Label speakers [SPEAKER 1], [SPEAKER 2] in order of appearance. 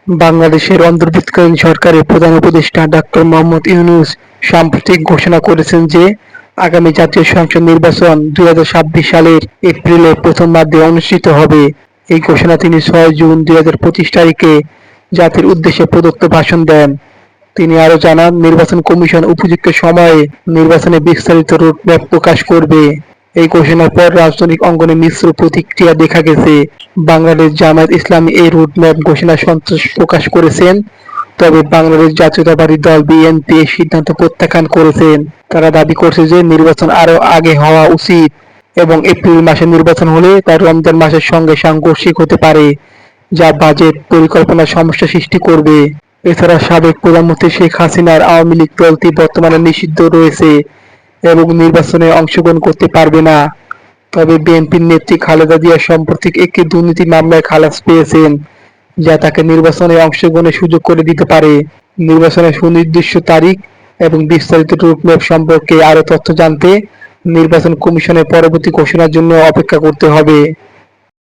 [SPEAKER 1] বাংলাদেশের অন্তর্বর্তীকালীন সরকারের প্রধান উপদেষ্টা ডাক্তার মোহাম্মদ ইউনূস সাম্প্রতিক ঘোষণা করেছেন যে আগামী জাতীয় সংসদ নির্বাচন 2026 সালের এপ্রিলের প্রথমার্ধে অনুষ্ঠিত হবে। এই ঘোষণা তিনি 6 জুন 2025 তারিখে জাতির উদ্দেশ্যে প্রদত্ত ভাষণ দেন। তিনি আরও জানান, নির্বাচন কমিশন উপযুক্ত সময়ে নির্বাচনে বিস্তারিত রোডম্যাপ প্রকাশ করবে। এই ঘোষণার পর রাজনৈতিক অঙ্গনে মিশ্র প্রতিক্রিয়া দেখা গেছে। বাংলাদেশ জামায়াত ইসলামী এই রোডম্যাপ ঘোষণায় সন্তোষ প্রকাশ করেছেন, তবে বাংলাদেশ জাতীয়তাবাদী দল বিএনপি এই সিদ্ধান্ত প্রত্যাখ্যান করেছেন। তারা দাবি করছে যে নির্বাচন আরও আগে হওয়া উচিত এবং এপ্রিল মাসে নির্বাচন হলে তা রমজান মাসের সঙ্গে সাংঘর্ষিক হতে পারে, যা বাজেট পরিকল্পনার সমস্যা সৃষ্টি করবে। এছাড়া সাবেক প্রধানমন্ত্রী শেখ হাসিনার আওয়ামী লীগ দলটি বর্তমানে নিষিদ্ধ রয়েছে এবং নির্বাচনে অংশগ্রহণ করতে পারবে না। তবে বিএনপির নেত্রী খালেদা জিয়া সম্প্রতি একটি দুর্নীতি মামলায় খালাস পেয়েছেন, যা তাকে নির্বাচনে অংশগ্রহণের সুযোগ করে দিতে পারে। নির্বাচনের সুনির্দিষ্ট তারিখ এবং বিস্তারিত রোডম্যাপ সম্পর্কে আরও তথ্য জানতে নির্বাচন কমিশনের পরবর্তী ঘোষণার জন্য অপেক্ষা করতে হবে।